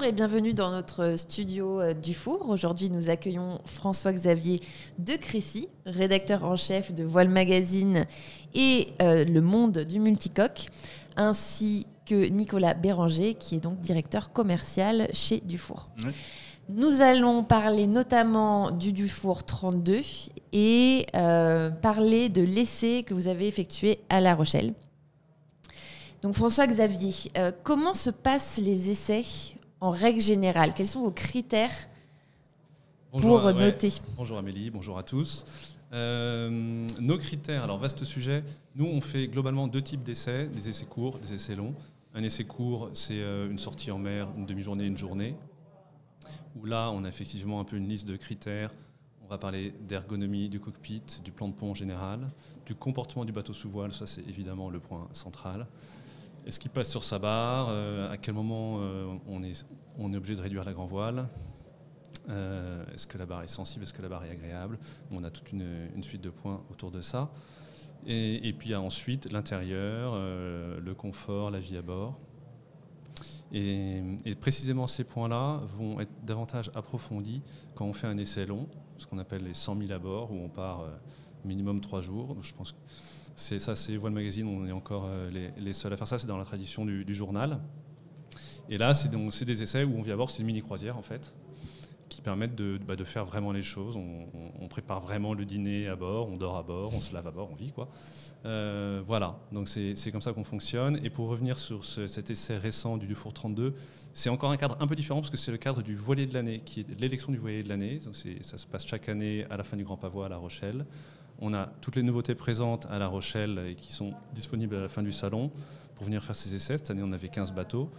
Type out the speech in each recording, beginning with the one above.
Bonjour et bienvenue dans notre studio Dufour. Aujourd'hui, nous accueillons François-Xavier de Crécy, rédacteur en chef de Voile Magazine et Le Monde du Multicoque, ainsi que Nicolas Béranger, qui est donc directeur commercial chez Dufour. Oui. Nous allons parler notamment du Dufour 32 et parler de l'essai que vous avez effectué à La Rochelle. Donc François-Xavier, comment se passent les essais en règle générale? Quels sont vos critères pour noter? Bonjour Amélie, bonjour à tous. Nos critères, alors vaste sujet, nous on fait globalement deux types d'essais, des essais courts, des essais longs. Un essai court, c'est une sortie en mer, une demi-journée, une journée, où là on a effectivement un peu une liste de critères. On va parler d'ergonomie du cockpit, du plan de pont en général, du comportement du bateau sous voile, ça c'est évidemment le point central. Est-ce qu'il passe sur sa barre? À quel moment on est obligé de réduire la grand voile? Est-ce que la barre est sensible? Est-ce que la barre est agréable? On a toute une suite de points autour de ça. Et puis ensuite, l'intérieur, le confort, la vie à bord. Et précisément ces points-là vont être davantage approfondis quand on fait un essai long, ce qu'on appelle les 100 000 à bord, où on part minimum 3 jours. Donc je pense que c'est Voile Magazine, on est encore les seuls à faire ça, c'est dans la tradition du journal. Et là, c'est des essais où on vit à bord, c'est une mini-croisière en fait, qui permettent de faire vraiment les choses. On prépare vraiment le dîner à bord, on dort à bord, on se lave à bord, on vit quoi. Voilà, donc c'est comme ça qu'on fonctionne. Et pour revenir sur cet essai récent du Dufour 32, c'est encore un cadre un peu différent parce que c'est le cadre du voilier de l'année, qui est l'élection du voilier de l'année. Donc ça se passe chaque année à la fin du Grand Pavois à La Rochelle. On a toutes les nouveautés présentes à La Rochelle et qui sont disponibles à la fin du salon pour venir faire ces essais. Cette année, on avait 15 bateaux.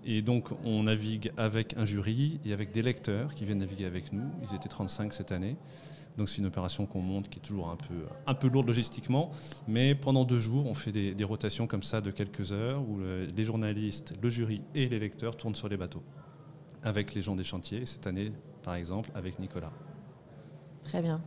Et donc, on navigue avec un jury et avec des lecteurs qui viennent naviguer avec nous. Ils étaient 35 cette année. Donc, c'est une opération qu'on monte qui est toujours un peu lourde logistiquement. Mais pendant 2 jours, on fait des rotations comme ça de quelques heures où les journalistes, le jury et les lecteurs tournent sur les bateaux avec les gens des chantiers. Cette année, par exemple, avec Nicolas. Très bien.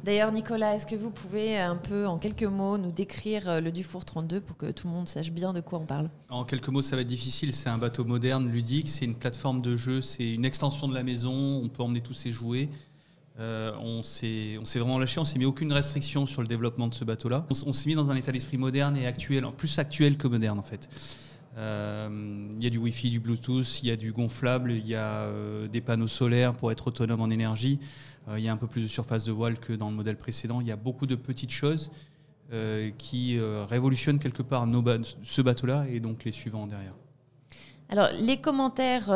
D'ailleurs, Nicolas, est-ce que vous pouvez un peu, en quelques mots, nous décrire le Dufour 32 pour que tout le monde sache bien de quoi on parle? En quelques mots, ça va être difficile. C'est un bateau moderne, ludique. C'est une plateforme de jeu. C'est une extension de la maison. On peut emmener tous ses jouets. On s'est vraiment lâché. On s'est mis aucune restriction sur le développement de ce bateau-là. On s'est mis dans un état d'esprit moderne et actuel, plus actuel que moderne en fait. Il y a du Wi-Fi, du Bluetooth, il y a du gonflable, il y a des panneaux solaires pour être autonome en énergie. Il y a un peu plus de surface de voile que dans le modèle précédent. Il y a beaucoup de petites choses qui révolutionnent quelque part ce bateau-là et donc les suivants derrière. Alors, les commentaires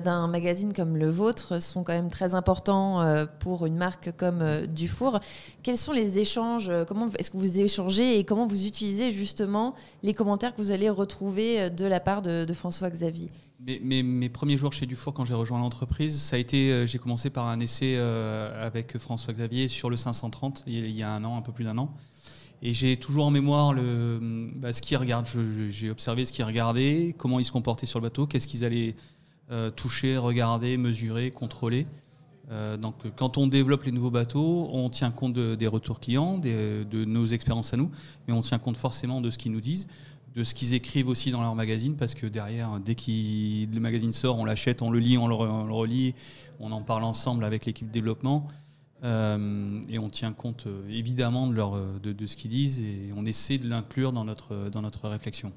d'un magazine comme le vôtre sont quand même très importants pour une marque comme Dufour. Quels sont les échanges? Comment est-ce que vous échangez et comment vous utilisez justement les commentaires que vous allez retrouver de la part de François-Xavier? Mes premiers jours chez Dufour, quand j'ai rejoint l'entreprise, ça a été, j'ai commencé par un essai avec François-Xavier sur le 530, il y a un an, un peu plus d'1 an. Et j'ai toujours en mémoire ce qu'ils regardent. J'ai observé ce qu'ils regardaient, comment ils se comportaient sur le bateau, qu'est-ce qu'ils allaient toucher, regarder, mesurer, contrôler. Donc, quand on développe les nouveaux bateaux, on tient compte des retours clients, de nos expériences à nous, mais on tient compte forcément de ce qu'ils nous disent, de ce qu'ils écrivent aussi dans leur magazine, parce que derrière, dès que le magazine sort, on l'achète, on le lit, on le relit, on en parle ensemble avec l'équipe développement. Et on tient compte évidemment de ce qu'ils disent et on essaie de l'inclure dans notre réflexion.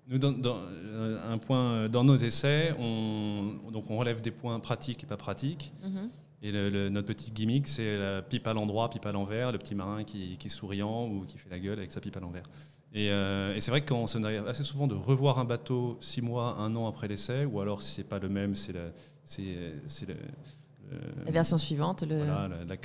Nous, un point, dans nos essais, on relève des points pratiques et pas pratiques. Et notre petit gimmick, c'est la pipe à l'endroit, pipe à l'envers, le petit marin qui est souriant ou qui fait la gueule avec sa pipe à l'envers. Et c'est vrai que ça nous arrive assez souvent de revoir un bateau 6 mois, 1 an après l'essai, ou alors si c'est pas le même, c'est la version suivante. Voilà, la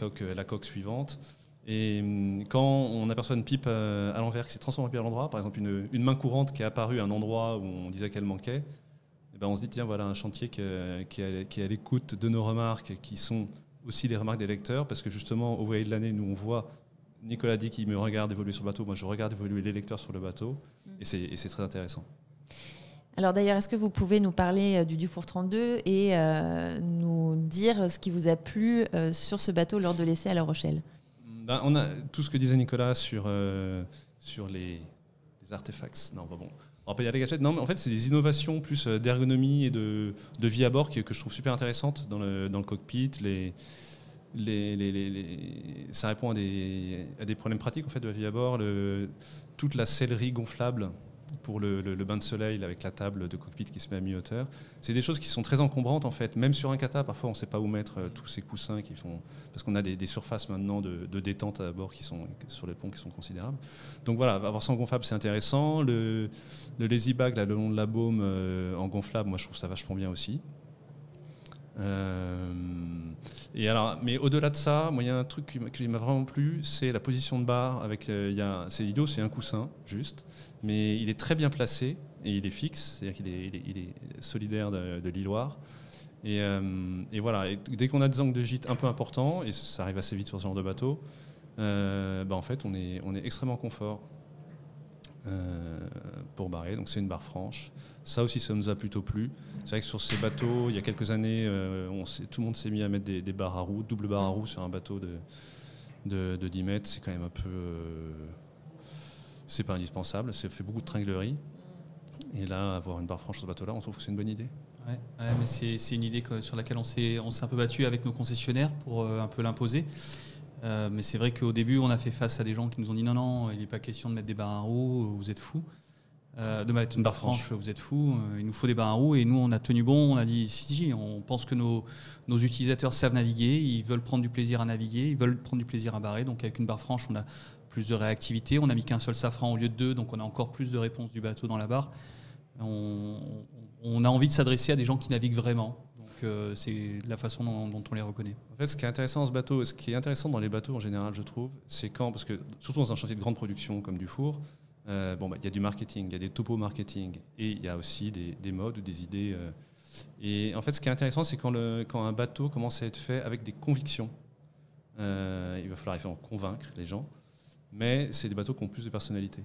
coque suivante. Et quand on aperçoit une pipe à l'envers qui s'est transformée en pipe à l'endroit, par exemple une main courante qui est apparue à un endroit où on disait qu'elle manquait, et ben on se dit tiens, voilà un chantier qui est à l'écoute de nos remarques, qui sont aussi les remarques des lecteurs, parce que justement au voilier de l'année, nous on voit, Nicolas dit qu'il me regarde évoluer sur le bateau, moi je regarde évoluer les lecteurs sur le bateau, et c'est très intéressant. Alors d'ailleurs, est-ce que vous pouvez nous parler du Dufour 32 et nous dire ce qui vous a plu sur ce bateau lors de l'essai à La Rochelle? On a tout ce que disait Nicolas sur les artefacts. Non, bon. Alors, pas des gadgets, non, mais en fait, c'est des innovations plus d'ergonomie et de vie à bord que je trouve super intéressantes dans le cockpit. Ça répond à des problèmes pratiques en fait, de la vie à bord. Toute la sellerie gonflable pour le bain de soleil avec la table de cockpit qui se met à mi-hauteur. C'est des choses qui sont très encombrantes en fait. Même sur un kata, parfois on ne sait pas où mettre tous ces coussins parce qu'on a des surfaces maintenant de détente à bord qui sont sur les ponts qui sont considérables. Donc voilà, avoir ça en gonflable c'est intéressant. Le lazy bag là, le long de la baume en gonflable, moi je trouve ça vachement bien aussi. Mais au-delà de ça, moi il y a un truc qui m'a vraiment plu, c'est la position de barre avec c'est idiot, c'est un coussin juste, mais il est très bien placé et il est fixe, c'est-à-dire qu'il est solidaire de l'îloir. Et voilà, et dès qu'on a des angles de gîte un peu importants, et ça arrive assez vite sur ce genre de bateau, en fait on est extrêmement confort pour barrer, donc c'est une barre franche. Ça aussi, ça nous a plutôt plu. C'est vrai que sur ces bateaux, il y a quelques années, tout le monde s'est mis à mettre des barres à roues, double barre à roues sur un bateau de 10 mètres. C'est quand même un peu... c'est pas indispensable, ça fait beaucoup de tringlerie. Et là, avoir une barre franche sur ce bateau-là, on trouve que c'est une bonne idée. Ouais, mais c'est une idée sur laquelle on s'est un peu battu avec nos concessionnaires pour un peu l'imposer. Mais c'est vrai qu'au début, on a fait face à des gens qui nous ont dit non, il n'est pas question de mettre des barres à roues, vous êtes fous. De mettre une barre franche, vous êtes fous, il nous faut des barres à roues. Et nous, on a tenu bon, on a dit si, on pense que nos utilisateurs savent naviguer, ils veulent prendre du plaisir à naviguer, ils veulent prendre du plaisir à barrer. Donc avec une barre franche, on a plus de réactivité, on a mis qu'un seul safran au lieu de 2, donc on a encore plus de réponse du bateau dans la barre. On a envie de s'adresser à des gens qui naviguent vraiment. C'est la façon dont on les reconnaît. En fait, ce qui est intéressant dans ce bateau, ce qui est intéressant dans les bateaux en général, je trouve, c'est parce que surtout dans un chantier de grande production comme Dufour, y a du marketing, il y a des topos marketing, et il y a aussi des modes ou des idées. Et en fait, ce qui est intéressant, c'est quand un bateau commence à être fait avec des convictions. Il va falloir évidemment convaincre les gens, mais c'est des bateaux qui ont plus de personnalité.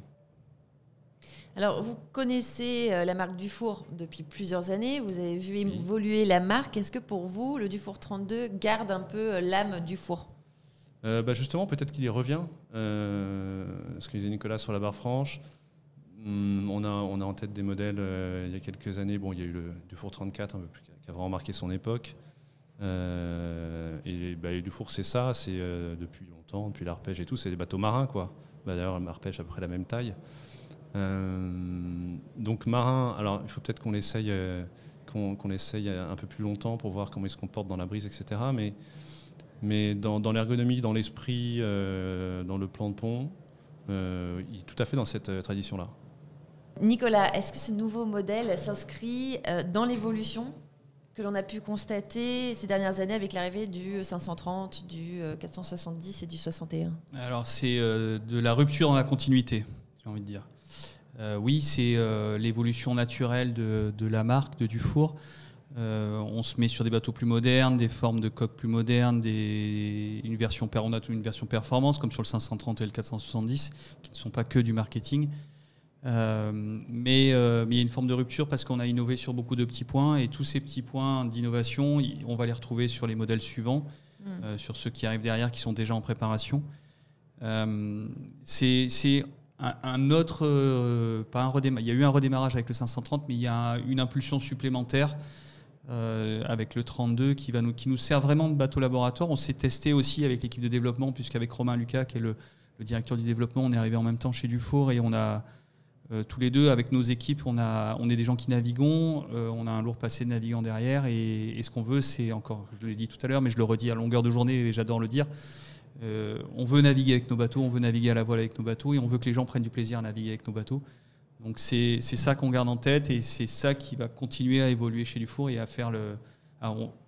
Alors, vous connaissez la marque Dufour depuis plusieurs années. Vous avez vu évoluer la marque. Est-ce que pour vous, le Dufour 32 garde un peu l'âme Dufour ? Justement, peut-être qu'il y revient. Ce que disait Nicolas sur la barre franche. On a en tête des modèles il y a quelques années. Bon, il y a eu le Dufour 34 qui a vraiment marqué son époque. Et Dufour, c'est ça. C'est depuis longtemps, depuis l'arpège et tout. C'est des bateaux marins, quoi. D'ailleurs, l'arpège à peu près la même taille. Donc marin, alors il faut peut-être qu'on l'essaye un peu plus longtemps pour voir comment il se comporte dans la brise, etc. Mais dans l'ergonomie, dans l'esprit, dans le plan de pont, il est tout à fait dans cette tradition-là. Nicolas, est-ce que ce nouveau modèle s'inscrit dans l'évolution que l'on a pu constater ces dernières années avec l'arrivée du 530, du 470 et du 61 ? Alors c'est de la rupture dans la continuité, j'ai envie de dire. Oui, c'est l'évolution naturelle de la marque, de Dufour. On se met sur des bateaux plus modernes, des formes de coques plus modernes, une version performance, comme sur le 530 et le 470, qui ne sont pas que du marketing. Mais il y a une forme de rupture parce qu'on a innové sur beaucoup de petits points, et tous ces petits points d'innovation, on va les retrouver sur les modèles suivants, sur ceux qui arrivent derrière, qui sont déjà en préparation. C'est un autre, pas un redémarrage. Il y a eu un redémarrage avec le 530, mais il y a une impulsion supplémentaire avec le 32 qui nous sert vraiment de bateau laboratoire. On s'est testé aussi avec l'équipe de développement, puisqu'avec Romain Lucas, qui est le directeur du développement, on est arrivé en même temps chez Dufour, et on a tous les deux, avec nos équipes, on est des gens qui naviguons, on a un lourd passé de navigants derrière, et ce qu'on veut, c'est encore, je l'ai dit tout à l'heure, mais je le redis à longueur de journée, et j'adore le dire, on veut naviguer avec nos bateaux, on veut naviguer à la voile avec nos bateaux, et on veut que les gens prennent du plaisir à naviguer avec nos bateaux. Donc c'est ça qu'on garde en tête, et c'est ça qui va continuer à évoluer chez Dufour et à faire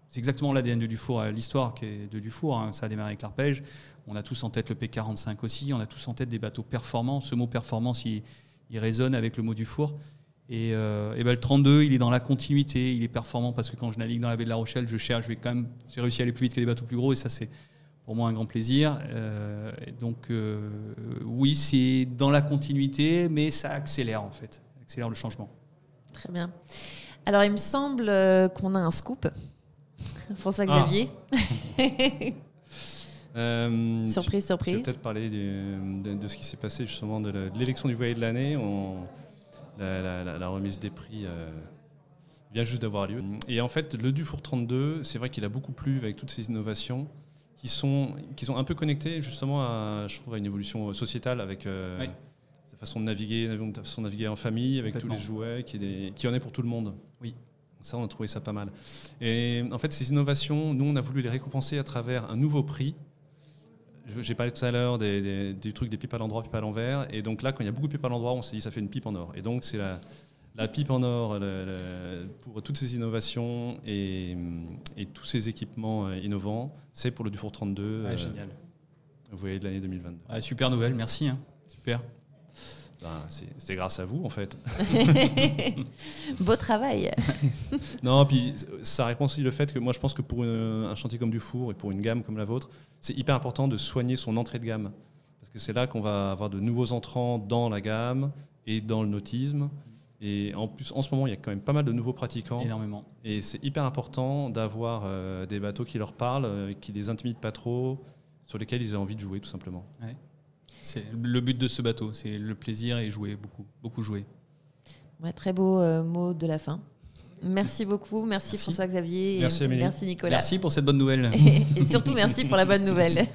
c'est exactement l'ADN de Dufour, l'histoire qui est de Dufour, hein. Ça a démarré avec l'arpège. On a tous en tête le P45 aussi, on a tous en tête des bateaux performants. Ce mot performance, il résonne avec le mot Dufour. Et le 32, il est dans la continuité, il est performant parce que quand je navigue dans la baie de La Rochelle, j'ai réussi à aller plus vite que les bateaux plus gros, et ça c'est pour moi un grand plaisir. Oui, c'est dans la continuité, mais ça accélère en fait, accélère le changement. Très bien. Alors il me semble qu'on a un scoop. François Xavier. Surprise. Je vais peut-être parler de ce qui s'est passé justement de l'élection du voilier de l'année. la remise des prix vient juste d'avoir lieu. Et en fait, le Dufour 32, c'est vrai qu'il a beaucoup plu avec toutes ces innovations qui sont un peu connectées justement je trouve, à une évolution sociétale avec sa façon de naviguer en famille, avec tous les jouets, qui en est pour tout le monde. Oui. Ça, on a trouvé ça pas mal. Et en fait, ces innovations, nous, on a voulu les récompenser à travers un nouveau prix. J'ai parlé tout à l'heure des trucs des pipes à l'endroit, pipes à l'envers. Et donc là, quand il y a beaucoup de pipes à l'endroit, on s'est dit ça fait une pipe en or. Et donc, c'est la pipe en or pour toutes ces innovations et tous ces équipements innovants. C'est pour le Dufour 32. Génial. Vous voyez, de l'année 2022. Super nouvelle, merci. Super. C'est grâce à vous, en fait. Beau travail. Non, puis ça répond aussi le fait que moi, je pense que pour un chantier comme Dufour et pour une gamme comme la vôtre, c'est hyper important de soigner son entrée de gamme. Parce que c'est là qu'on va avoir de nouveaux entrants dans la gamme et dans le nautisme. Et en plus, en ce moment, il y a quand même pas mal de nouveaux pratiquants. Énormément. Et c'est hyper important d'avoir des bateaux qui leur parlent, qui les intimident pas trop, sur lesquels ils aient envie de jouer, tout simplement. Ouais. C'est le but de ce bateau, c'est le plaisir et jouer, beaucoup jouer. Ouais, très beau mot de la fin. Merci beaucoup, merci François-Xavier merci, et Amélie. merci Nicolas. Merci pour cette bonne nouvelle. Et surtout merci pour la bonne nouvelle.